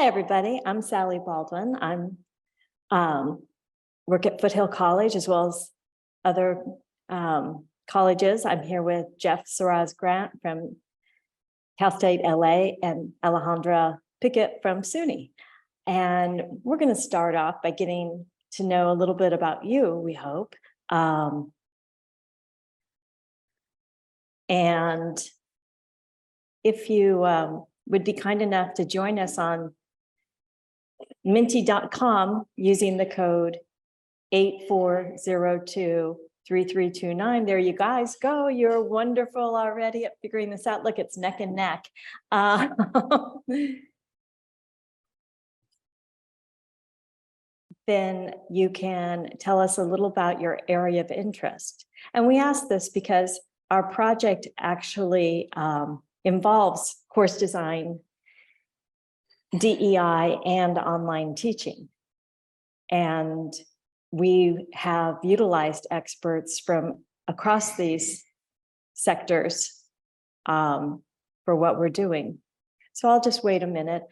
Hi, everybody. I'm Sally Baldwin. I'm work at Foothill College as well as other colleges. I'm here with Jeff Soraz Grant from State LA and Alejandra Pickett from SUNY. And we're going to start off by getting to know a little bit about you, we hope. And if you would be kind enough to join us on Menti.com using the code 84023329. There you guys go. You're wonderful already at figuring this out. Look, it's neck and neck. Then you can tell us a little about your area of interest. And we ask this because our project actually involves course design, DEI, and online teaching. And we have utilized experts from across these sectors for what we're doing. So I'll just wait a minute.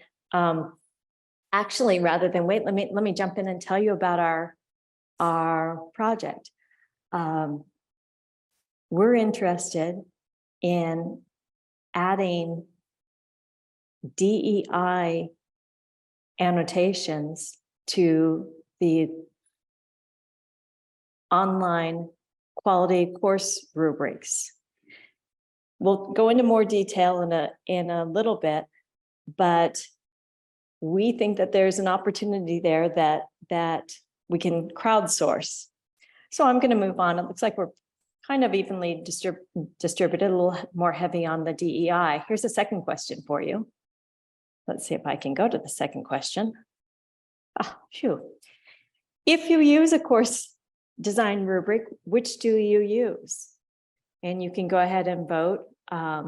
Actually, rather than wait, let me jump in and tell you about our project. We're interested in adding DEI annotations to the online quality course rubrics. We'll go into more detail in a little bit, but we think that there's an opportunity there that we can crowdsource. So I'm going to move on. It looks like we're kind of evenly distributed, a little more heavy on the DEI. Here's a second question for you. Let's see if I can go to the second question. If you use a course design rubric, which do you use? And you can go ahead and vote. I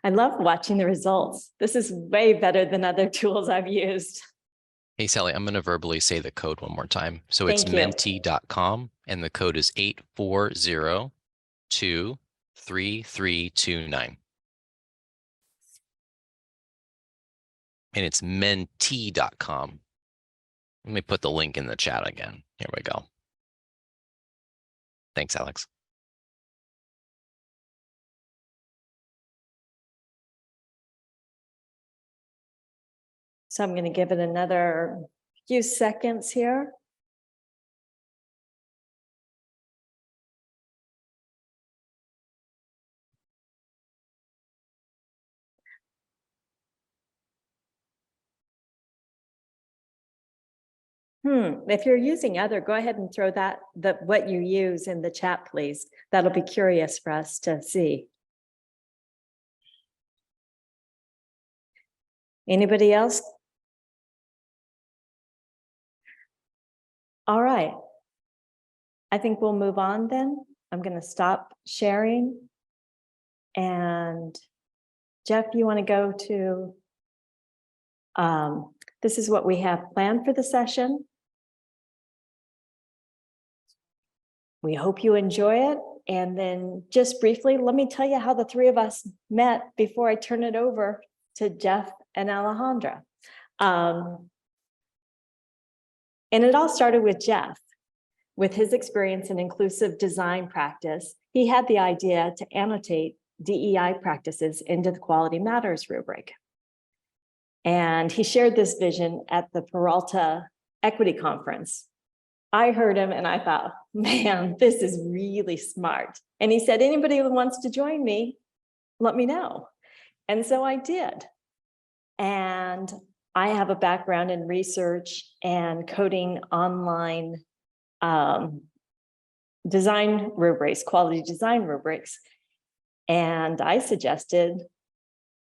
love watching the results. This is way better than other tools I've used. Hey, Sally, I'm going to verbally say the code one more time. So it's menti.com and the code is 84023329. And it's menti.com. Let me put the link in the chat again. Here we go. Thanks, Alex. So I'm going to give it another few seconds here. If you're using other, go ahead and throw what you use in the chat, please. That'll be curious for us to see. Anybody else? All right. I think we'll move on then. I'm going to stop sharing. And Jeff, you want to go to, this is what we have planned for the session. We hope you enjoy it. And then just briefly, let me tell you how the three of us met before I turn it over to Jeff and Alejandra. And it all started with Jeff. With his experience in inclusive design practice, he had the idea to annotate DEI practices into the Quality Matters rubric. And he shared this vision at the Peralta Equity Conference. I heard him and I thought, man, this is really smart. And he said, anybody who wants to join me, let me know. And so I did. And I have a background in research and coding online design rubrics, quality design rubrics. And I suggested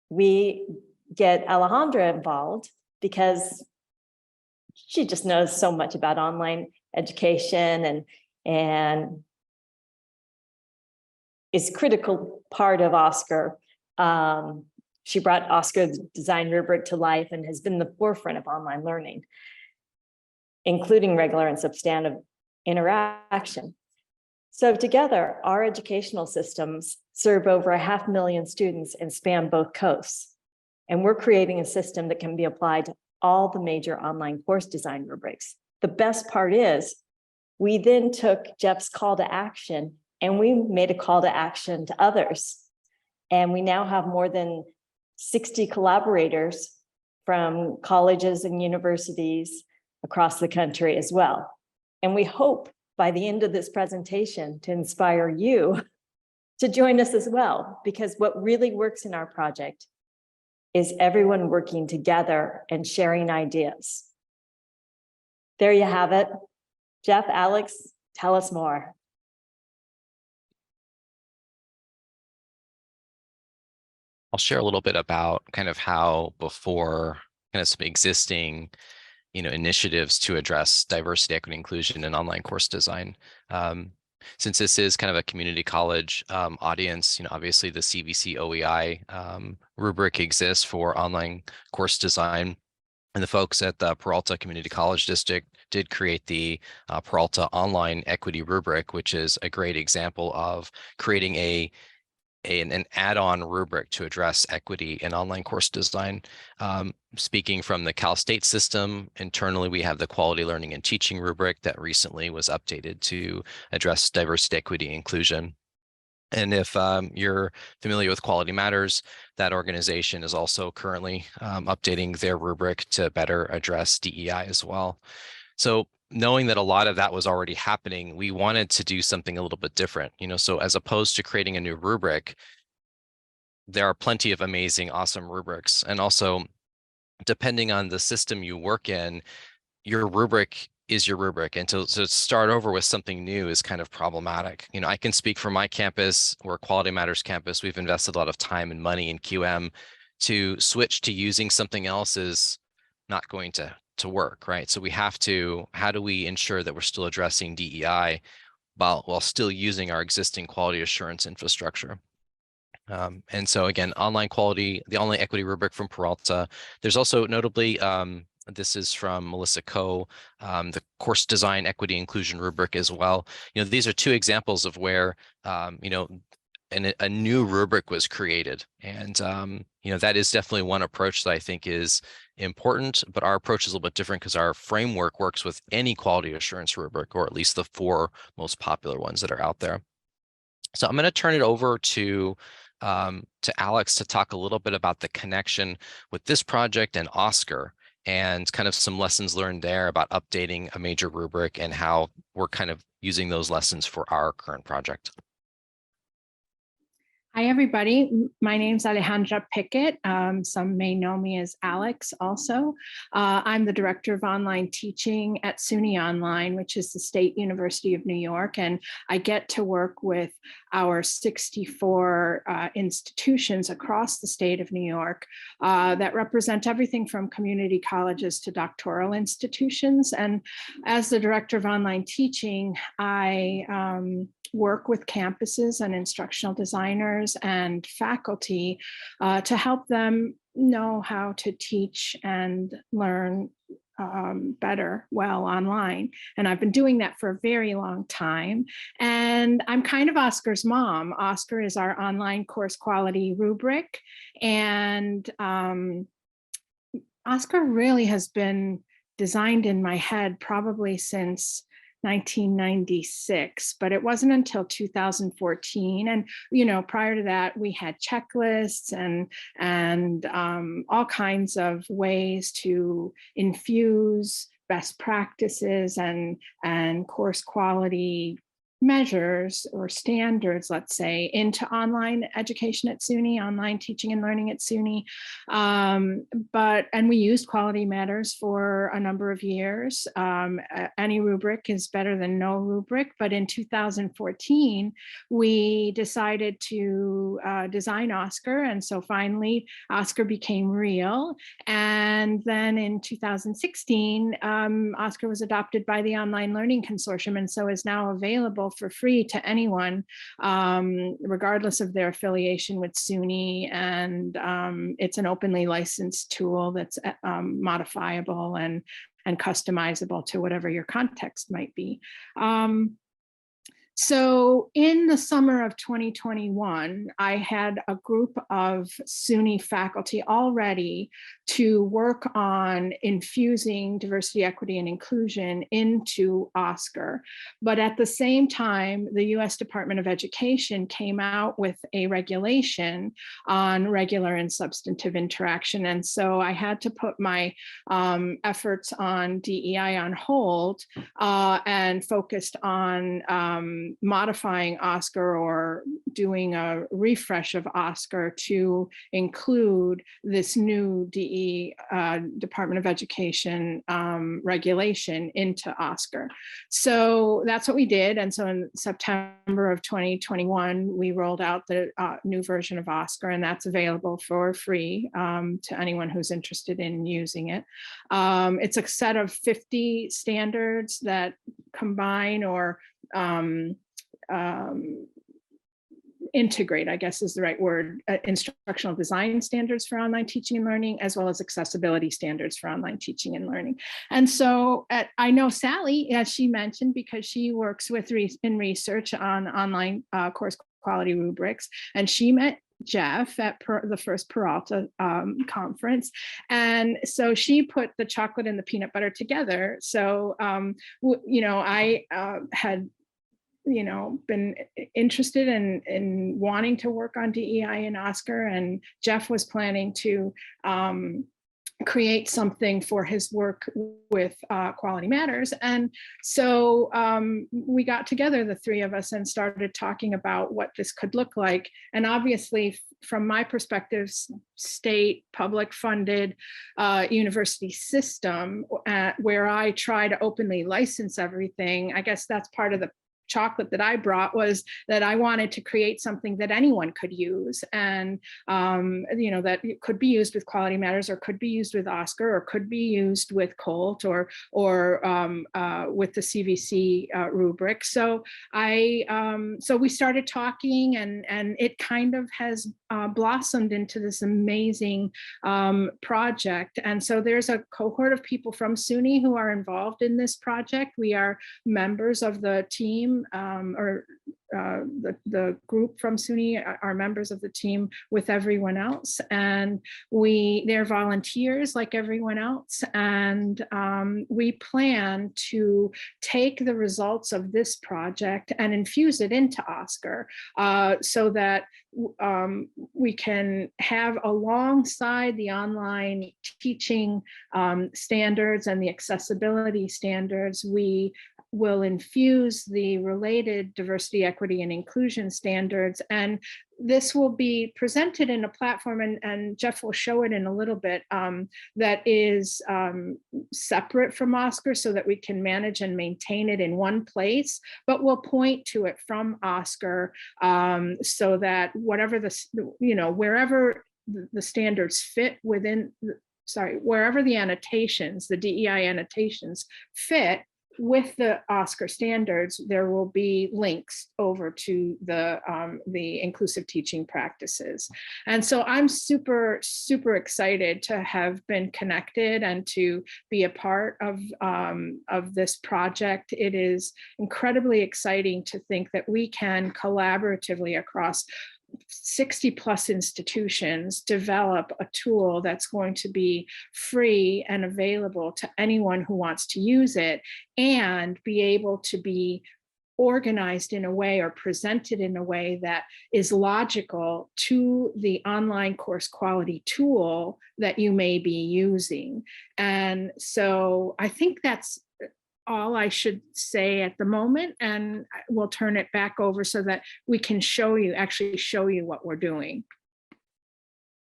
we get Alejandra involved because she just knows so much about online education and is a critical part of OSCQR. She brought OSCQR's design rubric to life and has been the forefront of online learning, including regular and substantive interaction. So together, our educational systems serve over 500,000 students and span both coasts. And we're creating a system that can be applied to all the major online course design rubrics. The best part is we then took Jeff's call to action and we made a call to action to others. And we now have more than 60 collaborators from colleges and universities across the country as well. And we hope by the end of this presentation to inspire you to join us as well, because what really works in our project is everyone working together and sharing ideas. There you have it. Jeff, Alex, tell us more. I'll share a little bit about kind of how before kind of some existing, initiatives to address diversity, equity, inclusion in online course design. Since this is kind of a community college audience, obviously the CVC-OEI rubric exists for online course design. And the folks at the Peralta Community College District did create the Peralta Online Equity Rubric, which is a great example of creating an add-on rubric to address equity in online course design. Speaking from the Cal State system, internally we have the Quality Learning and Teaching rubric that recently was updated to address diversity, equity, inclusion. And if you're familiar with Quality Matters, that organization is also currently updating their rubric to better address DEI as well. So knowing that a lot of that was already happening, we wanted to do something a little bit different. So as opposed to creating a new rubric, there are plenty of amazing, awesome rubrics. And also, depending on the system you work in, your rubric is your rubric. And to start over with something new is kind of problematic. I can speak for my campus, or Quality Matters campus. We've invested a lot of time and money in QM. To switch to using something else is not going to work, right? So we have to, how do we ensure that we're still addressing DEI while still using our existing quality assurance infrastructure? And so again, the online equity rubric from Peralta. There's also notably, this is from Melissa Coe, the course design equity inclusion rubric as well. These are two examples of where, a new rubric was created. And, that is definitely one approach that I think is important, but our approach is a little bit different because our framework works with any quality assurance rubric, or at least the 4 most popular ones that are out there. So I'm going to turn it over to Alex to talk a little bit about the connection with this project and OSCQR, and kind of some lessons learned there about updating a major rubric and how we're kind of using those lessons for our current project. Hi, everybody. My name's Alejandra Pickett. Some may know me as Alex also. I'm the Director of Online Teaching at SUNY Online, which is the State University of New York. And I get to work with our 64 institutions across the state of New York that represent everything from community colleges to doctoral institutions. And as the Director of Online Teaching, I work with campuses and instructional designers and faculty to help them know how to teach and learn better online. And I've been doing that for a very long time. And I'm kind of OSCQR's mom. OSCQR is our online course quality rubric. And OSCQR really has been designed in my head probably since 1996, but it wasn't until 2014. And prior to that, we had checklists and all kinds of ways to infuse best practices and course quality measures or standards, let's say, into online education at SUNY, online teaching and learning at SUNY. And we used Quality Matters for a number of years. Any rubric is better than no rubric, but in 2014, we decided to design OSCQR. And so finally, OSCQR became real. And then in 2016, OSCQR was adopted by the Online Learning Consortium, and so is now available for free to anyone, regardless of their affiliation with SUNY. And it's an openly licensed tool that's modifiable and customizable to whatever your context might be. So in the summer of 2021, I had a group of SUNY faculty all ready to work on infusing diversity, equity, and inclusion into OSCQR. But at the same time, the US Department of Education came out with a regulation on regular and substantive interaction. And so I had to put my efforts on DEI on hold and focused on modifying OSCQR or doing a refresh of OSCQR to include this new Department of Education regulation into OSCQR. So that's what we did. And so in September of 2021, we rolled out the new version of OSCQR, and that's available for free to anyone who's interested in using it. It's a set of 50 standards that combine or integrate, I guess is the right word, instructional design standards for online teaching and learning, as well as accessibility standards for online teaching and learning. And so I know Sally, as she mentioned, because she works with in research on online course quality rubrics, and she met Jeff at the first Peralta conference. And so she put the chocolate and the peanut butter together. So, I had been interested in wanting to work on DEI and OSCQR, and Jeff was planning to create something for his work with Quality Matters. And so we got together, the three of us, and started talking about what this could look like. And obviously, from my perspective, state public funded university system where I try to openly license everything, I guess that's part of the chocolate that I brought, was that I wanted to create something that anyone could use, and that it could be used with Quality Matters, or could be used with OSCQR, or could be used with QOLT, or with the CVC rubric. So so we started talking, and it kind of has blossomed into this amazing project. And so there's a cohort of people from SUNY who are involved in this project. We are members of the team, the group from SUNY are members of the team with everyone else, and they're volunteers like everyone else. And we plan to take the results of this project and infuse it into OSCQR, so that we can have, alongside the online teaching standards and the accessibility standards, we will infuse the related diversity, equity, and inclusion standards. And this will be presented in a platform, and Jeff will show it in a little bit, that is separate from OSCQR, so that we can manage and maintain it in one place, but we'll point to it from OSCQR, so that whatever wherever the standards fit within, wherever the annotations, the DEI annotations fit with the OSCQR standards, there will be links over to the inclusive teaching practices. And so I'm super, super excited to have been connected and to be a part of this project. It is incredibly exciting to think that we can collaboratively across 60 plus institutions develop a tool that's going to be free and available to anyone who wants to use it, and be able to be organized in a way or presented in a way that is logical to the online course quality tool that you may be using. And so I think that's all I should say at the moment, and we'll turn it back over so that we can actually show you what we're doing.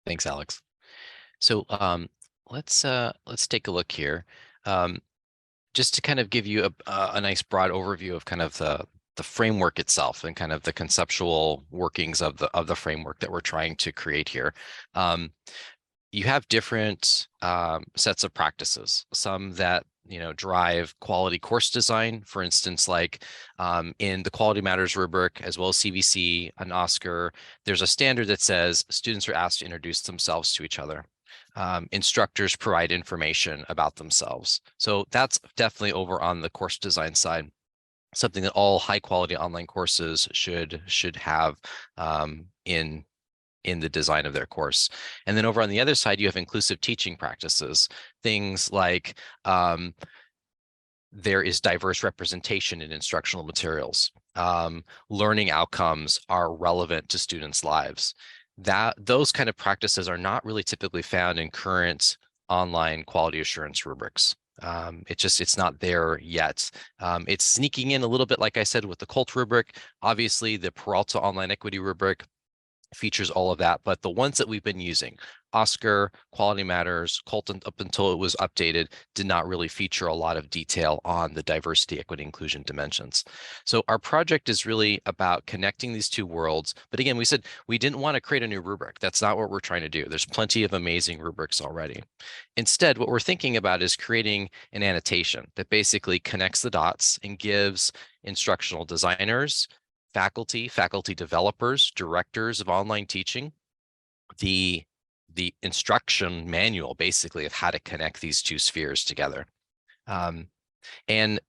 Thanks, Alex. So let's take a look here, just to kind of give you a nice broad overview of kind of the framework itself, and kind of the conceptual workings of the framework that we're trying to create here. You have different sets of practices, some that drive quality course design, for instance, like in the Quality Matters rubric, as well as CVC and OSCQR, there's a standard that says students are asked to introduce themselves to each other. Instructors provide information about themselves. So that's definitely over on the course design side. something that all high quality online courses should have in the design of their course. And then over on the other side, you have inclusive teaching practices, things like there is diverse representation in instructional materials. Learning outcomes are relevant to students' lives. Those kind of practices are not really typically found in current online quality assurance rubrics. It's not there yet. It's sneaking in a little bit, like I said, with the QOLT rubric. Obviously, the Peralta Online Equity rubric features all of that, but the ones that we've been using, OSCQR, Quality Matters, QOLT up until it was updated, did not really feature a lot of detail on the diversity, equity, inclusion dimensions. So our project is really about connecting these two worlds. But again, we said we didn't want to create a new rubric. That's not what we're trying to do. There's plenty of amazing rubrics already. Instead, what we're thinking about is creating an annotation that basically connects the dots and gives instructional designers, faculty developers, directors of online teaching, the instruction manual basically of how to connect these two spheres together. And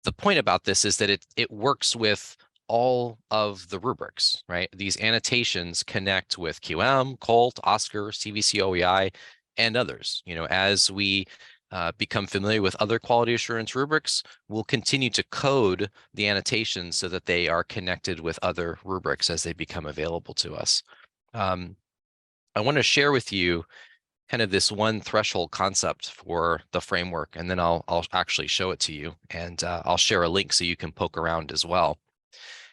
the point about this is that it works with all of the rubrics, right? These annotations connect with QM, QOLT, OSCQR, CVC-OEI, and others. As we become familiar with other quality assurance rubrics, we'll continue to code the annotations so that they are connected with other rubrics as they become available to us. I want to share with you kind of this one threshold concept for the framework, and then I'll actually show it to you, and I'll share a link so you can poke around as well.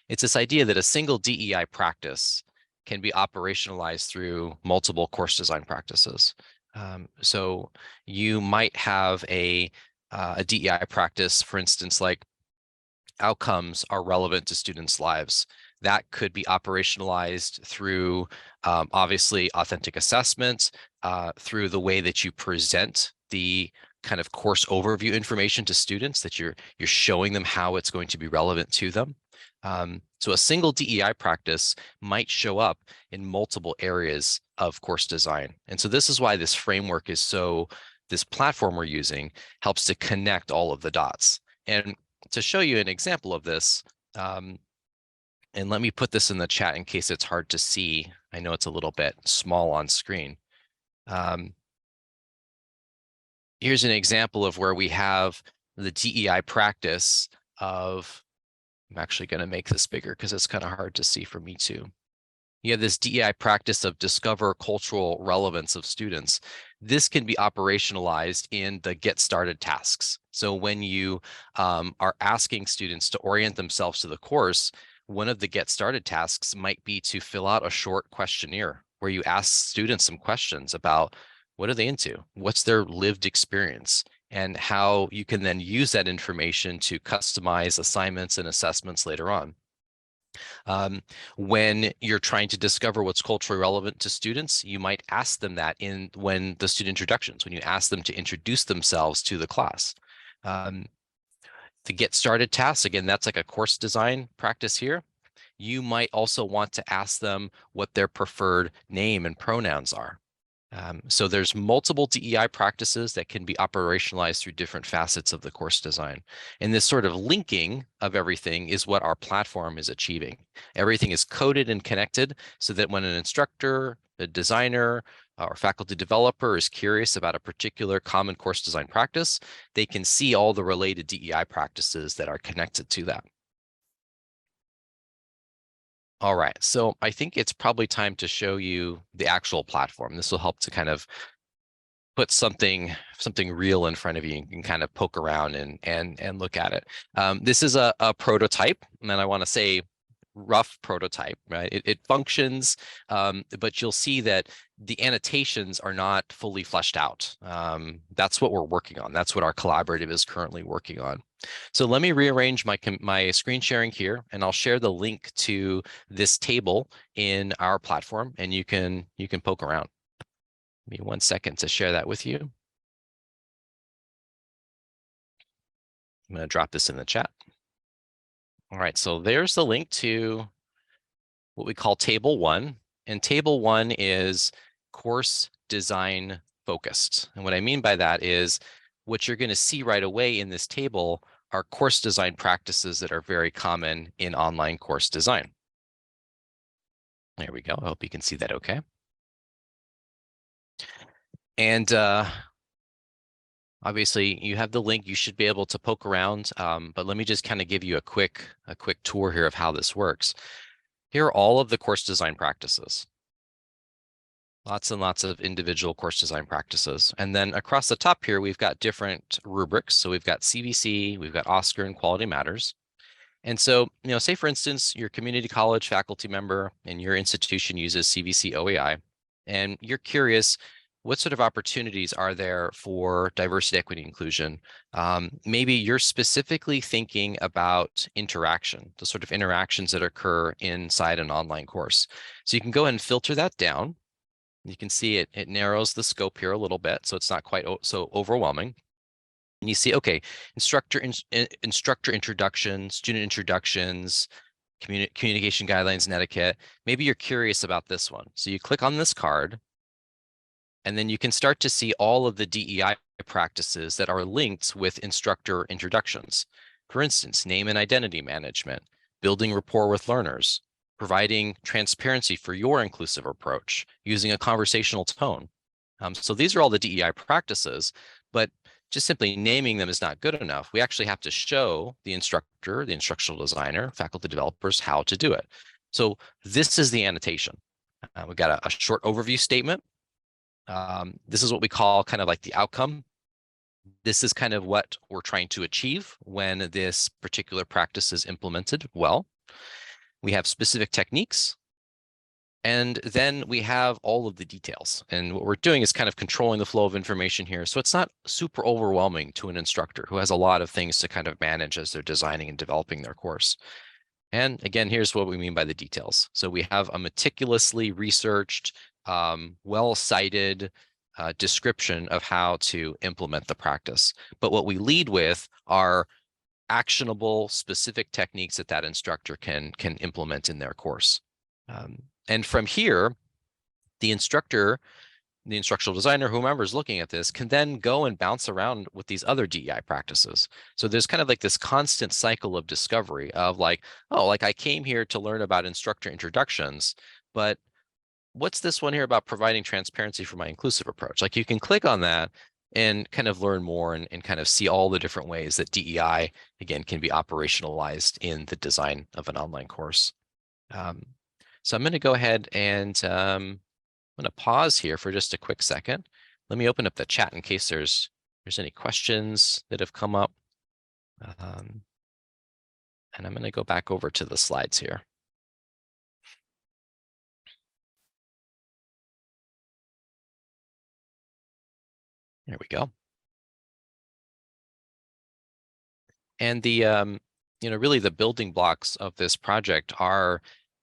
It's this idea that a single DEI practice can be operationalized through multiple course design practices. So you might have a DEI practice, for instance, like outcomes are relevant to students' lives. That could be operationalized through obviously authentic assessment, through the way that you present the kind of course overview information to students, that you're showing them how it's going to be relevant to them. So a single DEI practice might show up in multiple areas of course design. And so this is why this framework is this platform we're using helps to connect all of the dots. And to show you an example of this, and let me put this in the chat in case it's hard to see. I know it's a little bit small on screen. Here's an example of where we have the DEI practice of, I'm actually going to make this bigger because it's kind of hard to see for me too. You have this DEI practice of discover cultural relevance of students. This can be operationalized in the get started tasks. So when you are asking students to orient themselves to the course, one of the get started tasks might be to fill out a short questionnaire where you ask students some questions about what are they into, what's their lived experience, and how you can then use that information to customize assignments and assessments later on. When you're trying to discover what's culturally relevant to students, you might ask them that when the student introductions, when you ask them to introduce themselves to the class. The get started tasks, again, that's like a course design practice here. You might also want to ask them what their preferred name and pronouns are. So there's multiple DEI practices that can be operationalized through different facets of the course design. And this sort of linking of everything is what our platform is achieving. Everything is coded and connected so that when an instructor, a designer, or faculty developer is curious about a particular common course design practice, they can see all the related DEI practices that are connected to that. All right, so I think it's probably time to show you the actual platform. This will help to kind of put something real in front of you and you can kind of poke around and look at it. This is a prototype, and I want to say rough prototype, right? It functions, but you'll see that the annotations are not fully fleshed out. That's what we're working on. That's what our collaborative is currently working on. So let me rearrange my screen sharing here, and I'll share the link to this table in our platform, and you can poke around. Give me 1 second to share that with you. I'm going to drop this in the chat. All right, so there's the link to what we call Table 1. And Table 1 is course design focused. And what I mean by that is what you're going to see right away in this table are course design practices that are very common in online course design. There we go. I hope you can see that okay. And obviously you have the link, you should be able to poke around, but let me just kind of give you a quick tour here of how this works. Here are all of the course design practices. Lots and lots of individual course design practices. And then across the top here, we've got different rubrics. So we've got CVC, we've got OSCQR and Quality Matters. And so, say for instance, your community college faculty member and your institution uses CVC-OEI, and you're curious, what sort of opportunities are there for diversity, equity, inclusion? Maybe you're specifically thinking about interaction, the sort of interactions that occur inside an online course. So you can go ahead and filter that down. You can see it narrows the scope here a little bit, so it's not quite so overwhelming. And you see, okay, instructor introductions, student introductions, communication guidelines and etiquette. Maybe you're curious about this one. So you click on this card, and then you can start to see all of the DEI practices that are linked with instructor introductions. For instance, name and identity management, building rapport with learners, providing transparency for your inclusive approach, using a conversational tone. So these are all the DEI practices, but just simply naming them is not good enough. We actually have to show the instructor, the instructional designer, faculty developers how to do it. So this is the annotation. We've got a short overview statement. This is what we call kind of like the outcome. This is kind of what we're trying to achieve when this particular practice is implemented well. We have specific techniques, and then we have all of the details. And what we're doing is kind of controlling the flow of information here. So it's not super overwhelming to an instructor who has a lot of things to kind of manage as they're designing and developing their course. And again, here's what we mean by the details. So we have a meticulously researched, well-cited description of how to implement the practice. But what we lead with are actionable, specific techniques that instructor can implement in their course. And from here, the instructor, the instructional designer, whomever is looking at this, can then go and bounce around with these other DEI practices. So there's kind of like this constant cycle of discovery of like, oh, like I came here to learn about instructor introductions, but what's this one here about providing transparency for my inclusive approach? Like you can click on that and kind of learn more and kind of see all the different ways that DEI, again, can be operationalized in the design of an online course. So I'm going to go ahead and I'm going to pause here for just a quick second. Let me open up the chat in case there's any questions that have come up. And I'm going to go back over to the slides here. There we go. And the really the building blocks of this project are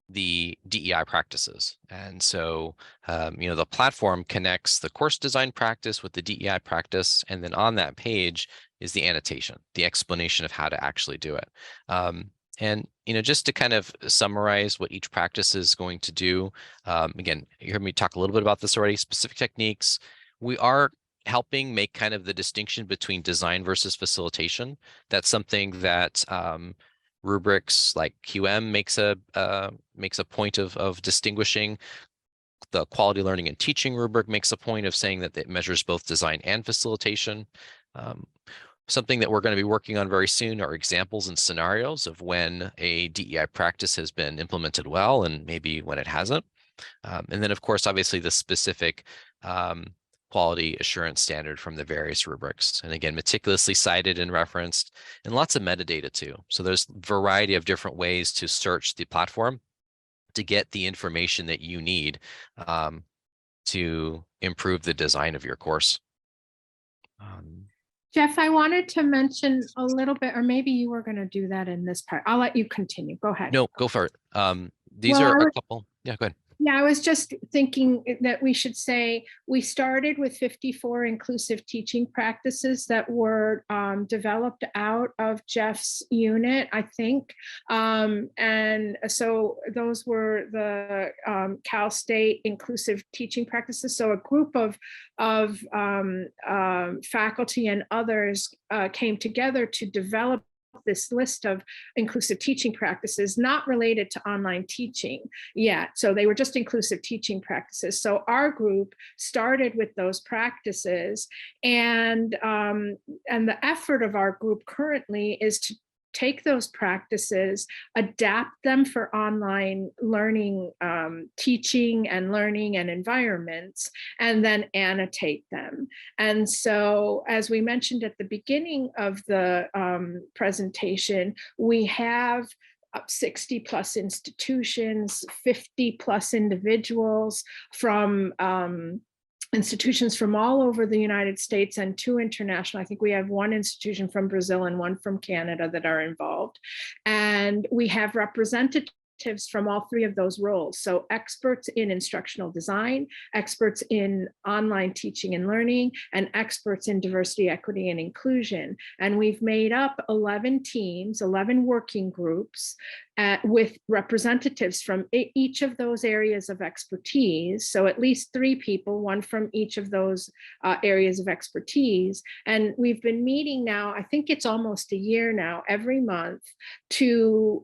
the DEI practices. And so, the platform connects the course design practice with the DEI practice. And then on that page is the annotation, the explanation of how to actually do it. And, just to kind of summarize what each practice is going to do, again, you heard me talk a little bit about this already, specific techniques. We are helping make kind of the distinction between design versus facilitation. That's something that rubrics like QM makes a point of distinguishing. The quality learning and teaching rubric makes a point of saying that it measures both design and facilitation. Something that we're going to be working on very soon are examples and scenarios of when a DEI practice has been implemented well and maybe when it hasn't. And then, of course, obviously the specific quality assurance standard from the various rubrics. And again, meticulously cited and referenced, and lots of metadata too. So there's a variety of different ways to search the platform to get the information that you need to improve the design of your course. Jeff, I wanted to mention a little bit, or maybe you were going to do that in this part. I'll let you continue. Go ahead. No, go for it. These are a couple. Yeah, go ahead. Yeah, I was just thinking that we should say we started with 54 inclusive teaching practices that were developed out of Jeff's unit, I think. And so those were the Cal State inclusive teaching practices. So a group of faculty and others came together to develop this list of inclusive teaching practices not related to online teaching yet. So they were just inclusive teaching practices. So our group started with those practices, and the effort of our group currently is to take those practices, adapt them for online learning, teaching and learning and environments, and then annotate them. And so, as we mentioned at the beginning of the presentation, we have 60 plus institutions, 50 plus individuals from institutions from all over the United States and 2 international. I think we have 1 institution from Brazil and 1 from Canada that are involved. And we have representatives from all 3 of those roles. So experts in instructional design, experts in online teaching and learning, and experts in diversity, equity, and inclusion. And we've made up 11 teams, 11 working groups with representatives from each of those areas of expertise. So at least 3 people, 1 from each of those areas of expertise. And we've been meeting now, I think it's almost a year now, every month to,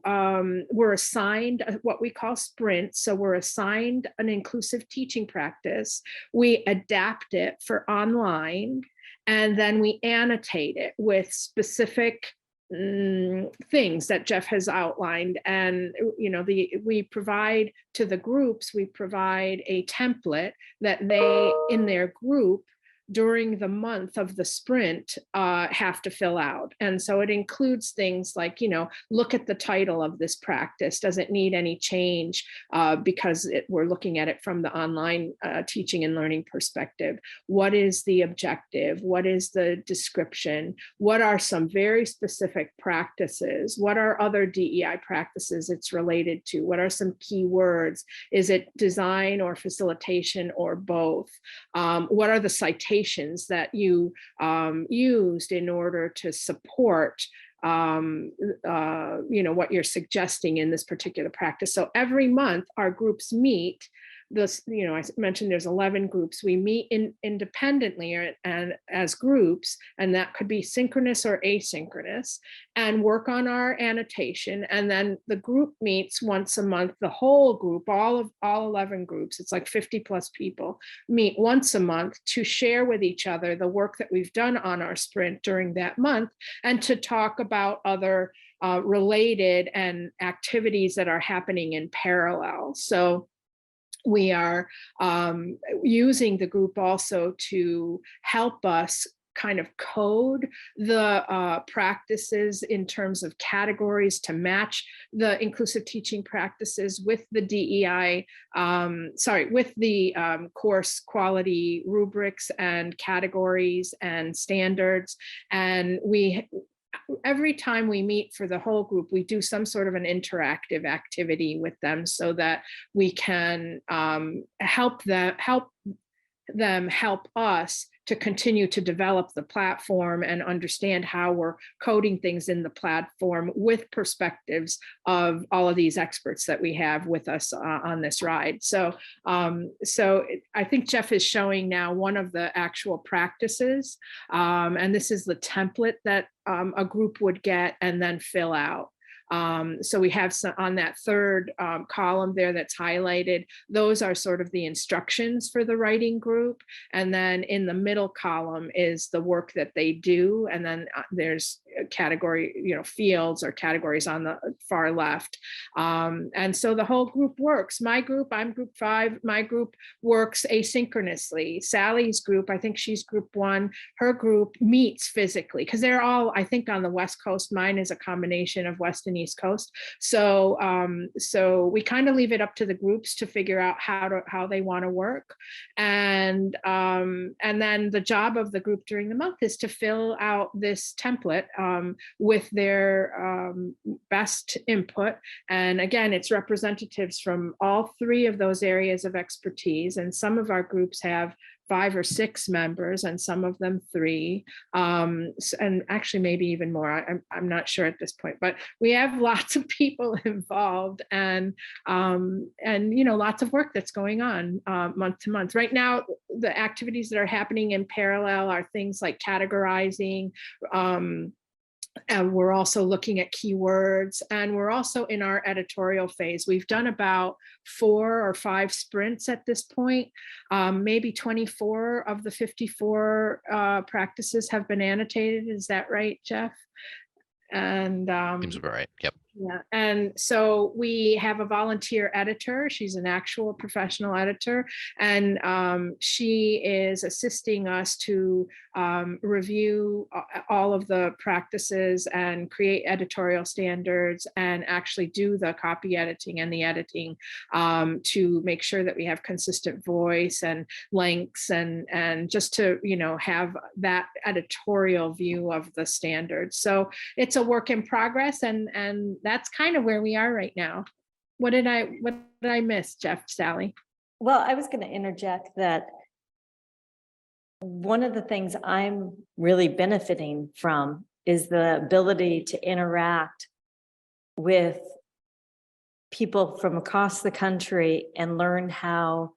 we're assigned what we call sprints. So we're assigned an inclusive teaching practice. We adapt it for online, and then we annotate it with specific things that Jeff has outlined. And we provide to the groups, we provide a template that they in their group during the month of the sprint have to fill out. And so it includes things like, look at the title of this practice. Does it need any change because we're looking at it from the online teaching and learning perspective? What is the objective? What is the description? What are some very specific practices? What are other DEI practices it's related to? What are some key words? Is it design or facilitation or both? What are the citations that you used in order to support what you're suggesting in this particular practice? So every month our groups meet. I mentioned there's 11 groups. We meet independently and as groups, and that could be synchronous or asynchronous, and work on our annotation. And then the group meets once a month. The whole group, all 11 groups, it's like 50 plus people, meet once a month to share with each other the work that we've done on our sprint during that month, and to talk about other related and activities that are happening in parallel. So we are using the group also to help us kind of code the practices in terms of categories to match the inclusive teaching practices with the DEI, with the course quality rubrics and categories and standards. And every time we meet for the whole group, we do some sort of an interactive activity with them so that we can help them help us to continue to develop the platform and understand how we're coding things in the platform with perspectives of all of these experts that we have with us on this ride. So I think Jeff is showing now one of the actual practices, and this is the template that a group would get and then fill out. So we have some on that third column there that's highlighted. Those are sort of the instructions for the writing group. And then in the middle column is the work that they do. And then there's category, fields or categories on the far left. And so the whole group works. My group, I'm group 5, my group works asynchronously. Sally's group, I think she's group 1, her group meets physically because they're all, I think, on the West Coast. Mine is a combination of West and East Coast. So we kind of leave it up to the groups to figure out how they want to work. And then the job of the group during the month is to fill out this template with their best input. And again, it's representatives from all 3 of those areas of expertise. And some of our groups have 5 or 6 members, and some of them 3, and actually maybe even more. I'm not sure at this point, but we have lots of people involved, and lots of work that's going on month to month. Right now, the activities that are happening in parallel are things like categorizing, And we're also looking at keywords, and we're also in our editorial phase. We've done about 4 or 5 sprints at this point. Maybe 24 of the 54 practices have been annotated. Is that right, Jeff? And Seems about right. Yep. yeah, and so we have a volunteer editor. She's an actual professional editor, and she is assisting us to review all of the practices and create editorial standards and actually do the copy editing and the editing to make sure that we have consistent voice and links and just to, you know, have that editorial view of the standards. So it's a work in progress, and that's kind of where we are right now. What did I miss, Jeff, Sally? Well, I was going to interject that one of the things I'm really benefiting from is the ability to interact with people from across the country and learn how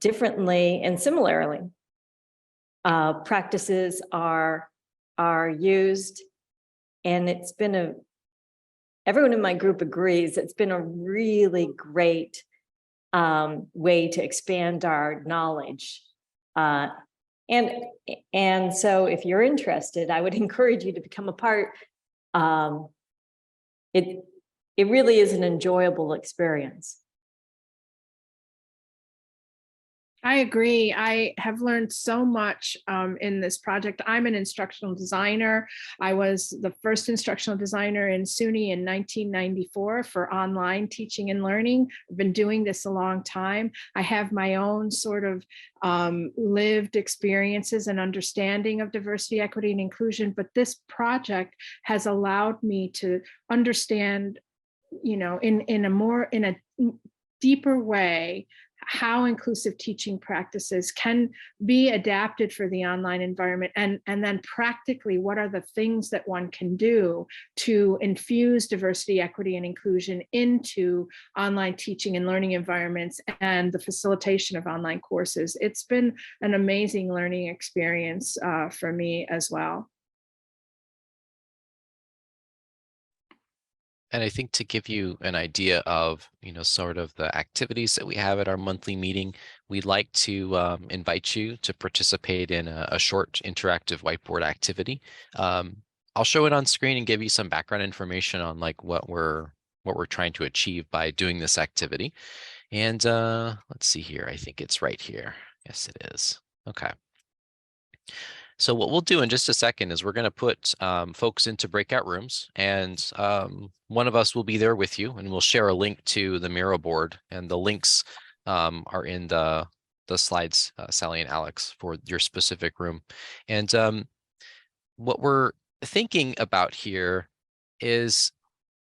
differently and similarly practices are used. And it's been everyone in my group agrees, it's been a really great way to expand our knowledge. And so if you're interested, I would encourage you to become a part. It really is an enjoyable experience. I agree. I have learned so much in this project. I'm an instructional designer. I was the first instructional designer in SUNY in 1994 for online teaching and learning. I've been doing this a long time. I have my own sort of lived experiences and understanding of diversity, equity, and inclusion, but this project has allowed me to understand, you know, in a deeper way, how inclusive teaching practices can be adapted for the online environment, and then practically what are the things that one can do to infuse diversity, equity, and inclusion into online teaching and learning environments and the facilitation of online courses. It's been an amazing learning experience for me as well. And I think to give you an idea of, you know, sort of the activities that we have at our monthly meeting, we'd like to invite you to participate in a short interactive whiteboard activity. I'll show it on screen and give you some background information on like what we're trying to achieve by doing this activity. And let's see here. I think it's right here. Yes, it is. Okay. So what we'll do in just a second is we're going to put folks into breakout rooms, and one of us will be there with you, and we'll share a link to the Miro board, and the links are in the slides, Sally and Alex, for your specific room. And what we're thinking about here is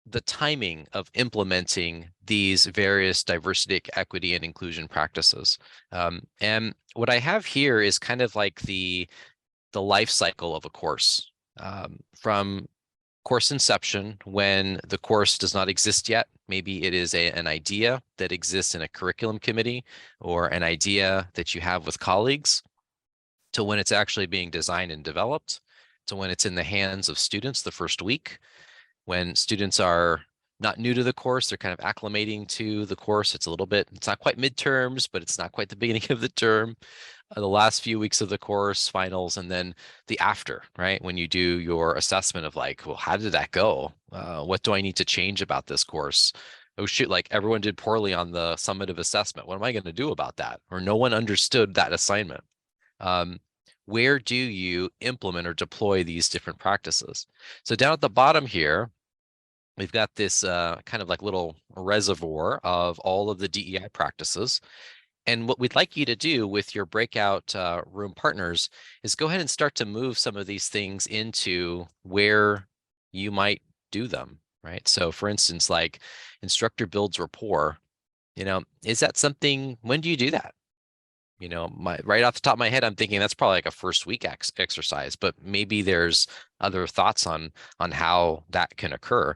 the timing of implementing these various diversity, equity, and inclusion practices. And what I have here is kind of like the life cycle of a course, from course inception, when the course does not exist yet. Maybe it is an idea that exists in a curriculum committee or an idea that you have with colleagues, to when it's actually being designed and developed, to when it's in the hands of students the first week, when students are not new to the course, they're kind of acclimating to the course. It's not quite midterms, but it's not quite the beginning of the term. The last few weeks of the course, finals, and then the after, right? When you do your assessment of like, well, how did that go? What do I need to change about this course? Oh shoot, like everyone did poorly on the summative assessment. What am I going to do about that? Or no one understood that assignment. Where do you implement or deploy these different practices? So down at the bottom here, we've got this kind of like little reservoir of all of the DEI practices. And what we'd like you to do with your breakout room partners is go ahead and start to move some of these things into where you might do them, right? So for instance, like instructor builds rapport, you know, is that something, when do you do that? You know, right off the top of my head, I'm thinking that's probably like a first week exercise, but maybe there's other thoughts on how that can occur.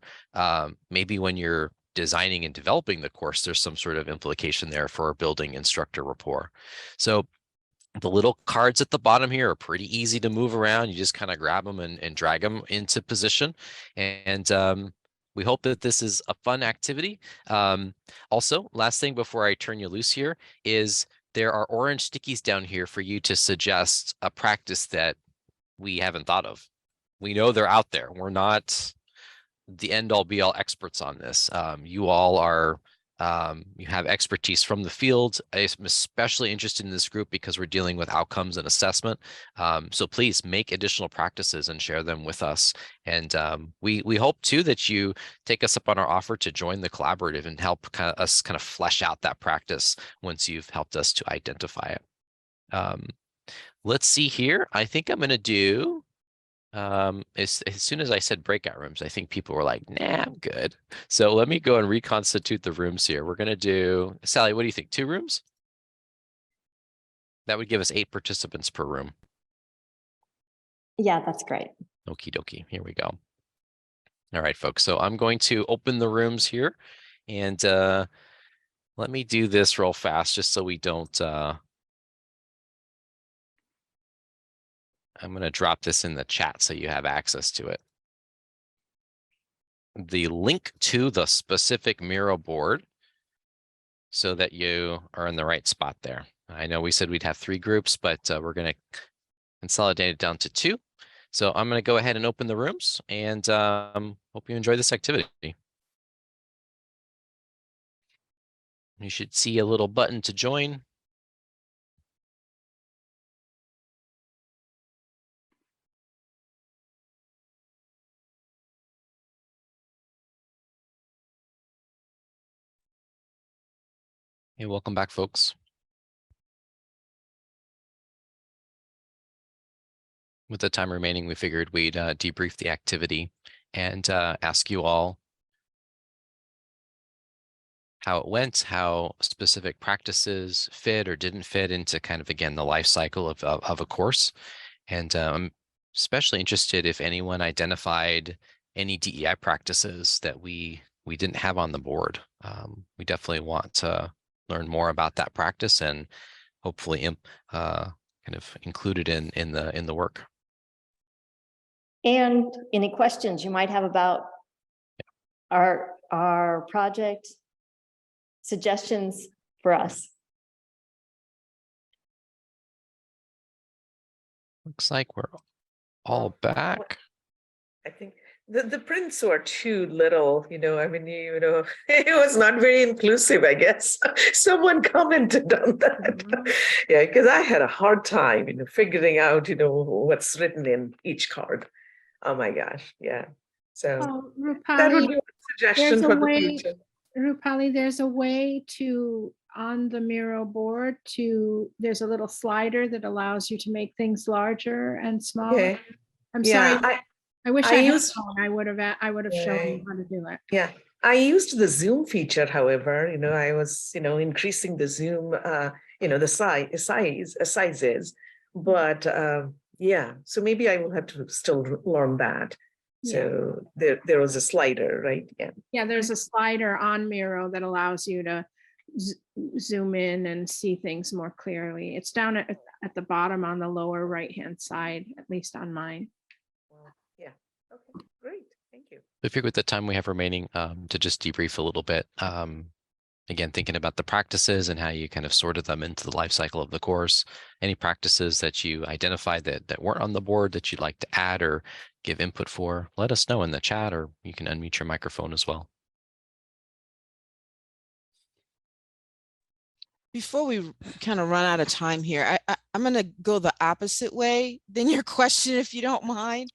Maybe when you're designing and developing the course, there's some sort of implication there for building instructor rapport. So The little cards at the bottom here are pretty easy to move around. You just kind of grab them and drag them into position. And we hope that this is a fun activity. Also, last thing before I turn you loose here is there are orange stickies down here for you to suggest a practice that we haven't thought of. We know they're out there. We're not the end all be all experts on this. You all are, you have expertise from the field. I'm especially interested in this group because we're dealing with outcomes and assessment. So please make additional practices and share them with us. And we hope too that you take us up on our offer to join the collaborative and help us kind of flesh out that practice once you've helped us to identify it. Let's see here. I think I'm going to do, as soon as I said breakout rooms, I think people were like, nah, I'm good. So let me go and reconstitute the rooms here. We're going to do, Sally, what do you think? 2 rooms? That would give us 8 participants per room. Yeah, that's great. Okie dokie. Here we go. All right, folks. So I'm going to open the rooms here and let me do this real fast just so we don't, I'm going to drop this in the chat so you have access to it. The link to the specific Miro board so that you are in the right spot there. I know we said we'd have 3 groups, but we're going to consolidate it down to 2. So I'm going to go ahead and open the rooms and hope you enjoy this activity. You should see a little button to join. Hey, welcome back, folks. With the time remaining, we figured we'd debrief the activity and ask you all how it went, how specific practices fit or didn't fit into kind of, again, the life cycle of a course. And I'm especially interested if anyone identified any DEI practices that we didn't have on the board. We definitely want to learn more about that practice and hopefully kind of include it in the work. And any questions you might have about our project, suggestions for us? Looks like we're all back. I think the prints were too little, I mean, it was not very inclusive, I guess. Someone commented on that. Mhm. Yeah, because I had a hard time, figuring out, what's written in each card. Oh my gosh, yeah. So Oh, that would Rupali, be a suggestion there's a for the way, future. Rupali, there's a way to, on the Miro board, there's a little slider that allows you to make things larger and smaller. Okay. I'm Yeah, sorry. I wish I I had used- known. I would have shown you Right. how to do it. Yeah, I used the zoom feature, however, I was, increasing the zoom, the sizes, but yeah, so maybe I will have to still learn that. So there was a slider, right? Yeah. Yeah, there's a slider on Miro that allows you to zoom in and see things more clearly. It's down at the bottom on the lower right-hand side, at least on mine. Well, yeah. Okay, great. Thank you. I figure with the time we have remaining to just debrief a little bit. Again, thinking about the practices and how you kind of sorted them into the life cycle of the course. Any practices that you identified that weren't on the board that you'd like to add or give input for, let us know in the chat, or you can unmute your microphone as well. Before we kind of run out of time here, I'm going to go the opposite way than your question, if you don't mind.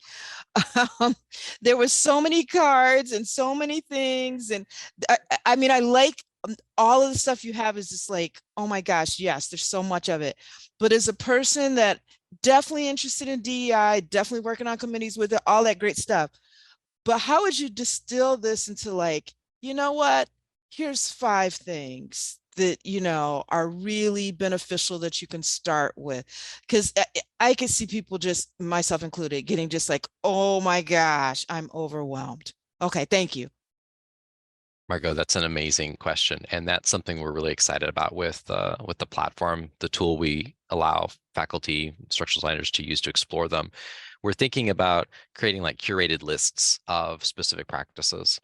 There was so many cards and so many things. And I mean, I like all of the stuff you have is just like, oh my gosh, yes, there's so much of it. But as a person that definitely interested in DEI, definitely working on committees with it, all that great stuff. But how would you distill this into like, you know what, here's 5 things that, are really beneficial that you can start with? Because I can see people, just myself included, getting just like, oh my gosh, I'm overwhelmed. Okay, thank you. Margot, that's an amazing question. And that's something we're really excited about with the platform, the tool we allow faculty, instructional designers to use to explore them. We're thinking about creating like curated lists of specific practices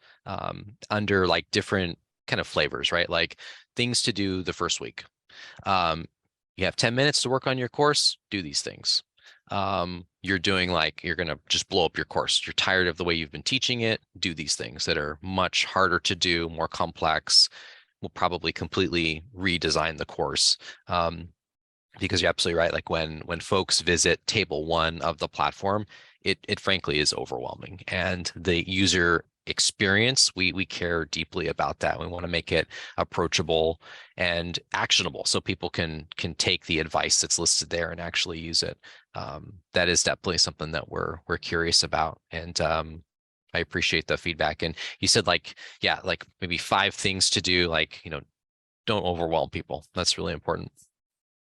under like different kind of flavors, right? Like things to do the first week. You have 10 minutes to work on your course, do these things. You're doing like, you're going to just blow up your course. You're tired of the way you've been teaching it, do these things that are much harder to do, more complex. We'll probably completely redesign the course. Because you're absolutely right. Like when folks visit table 1 of the platform, it frankly is overwhelming. And the user experience, we care deeply about that. We want to make it approachable and actionable so people can take the advice that's listed there and actually use it. That is definitely something that we're curious about. And I appreciate the feedback. And you said like, yeah, like maybe 5 things to do, like, don't overwhelm people. That's really important.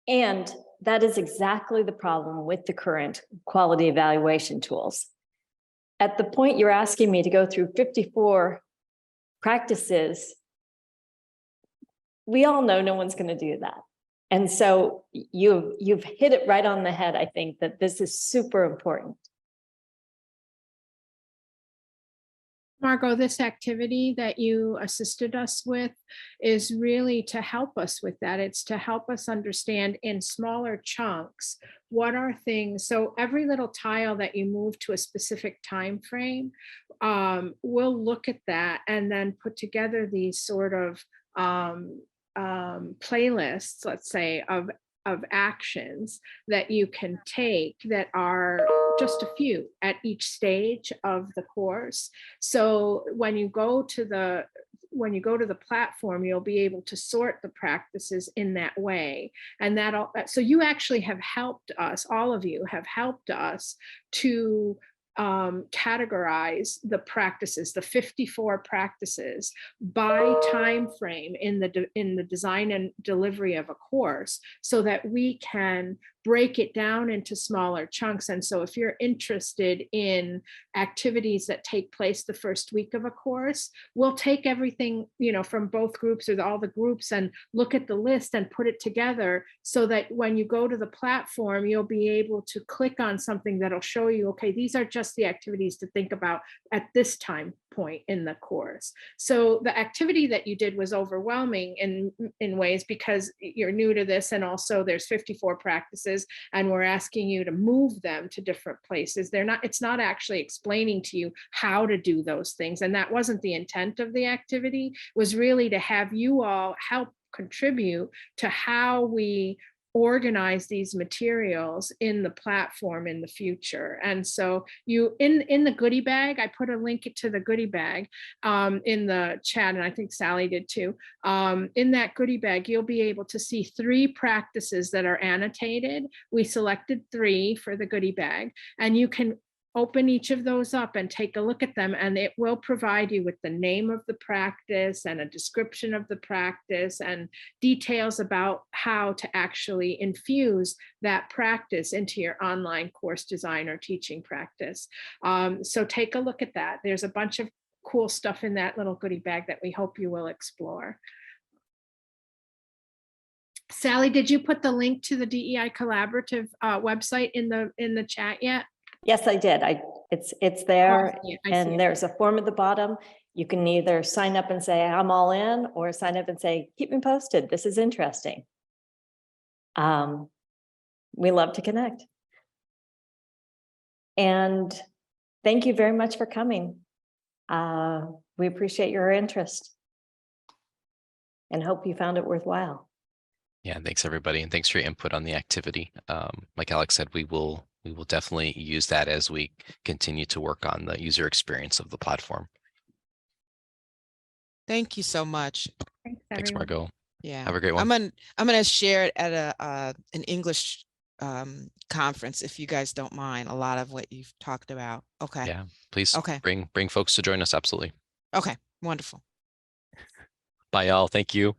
And that is exactly the problem with the current quality evaluation tools. At the point you're asking me to go through 54 practices, we all know no one's going to do that. And so you've hit it right on the head. I think that this is super important. Margot, this activity that you assisted us with is really to help us with that. It's to help us understand in smaller chunks what are things. So every little tile that you move to a specific time frame, we'll look at that and then put together these sort of playlists, let's say, of actions that you can take that are just a few at each stage of the course. So when you go to the platform, you'll be able to sort the practices in that way. And so you actually have helped us, all of you have helped us to categorize the practices, the 54 practices by time frame in the design and delivery of a course, so that we can break it down into smaller chunks. And so if you're interested in activities that take place the first week of a course, we'll take everything, from both groups or all the groups and look at the list and put it together so that when you go to the platform, you'll be able to click on something that'll show you, okay, these are just the activities to think about at this time point in the course. So the activity that you did was overwhelming in ways because you're new to this, and also there's 54 practices and we're asking you to move them to different places. It's not actually explaining to you how to do those things. And that wasn't the intent of the activity. It was really to have you all help contribute to how we organize these materials in the platform in the future. And so you in the goodie bag, I put a link to the goodie bag in the chat, and I think Sally did too. In that goodie bag, you'll be able to see 3 practices that are annotated. We selected 3 for the goodie bag, and you can open each of those up and take a look at them, and it will provide you with the name of the practice and a description of the practice and details about how to actually infuse that practice into your online course design or teaching practice. So take a look at that. There's a bunch of cool stuff in that little goodie bag that we hope you will explore. Sally, did you put the link to the DEI Collaborative website in the chat yet? Yes, I did. It's there, I see and it. there's a form at the bottom. You can either sign up and say, I'm all in, or sign up and say, keep me posted. This is interesting. We love to connect. And thank you very much for coming. We appreciate your interest and hope you found it worthwhile. Yeah, thanks everybody. And thanks for your input on the activity. Like Alex said, we will definitely use that as we continue to work on the user experience of the platform. Thank you so much. Thanks, Margot. Yeah. Have a great one. I'm gonna share it at an English conference, if you guys don't mind, a lot of what you've talked about. Okay. Yeah, please. Okay. Bring folks to join us. Absolutely. Okay, wonderful. Bye, y'all. Thank you.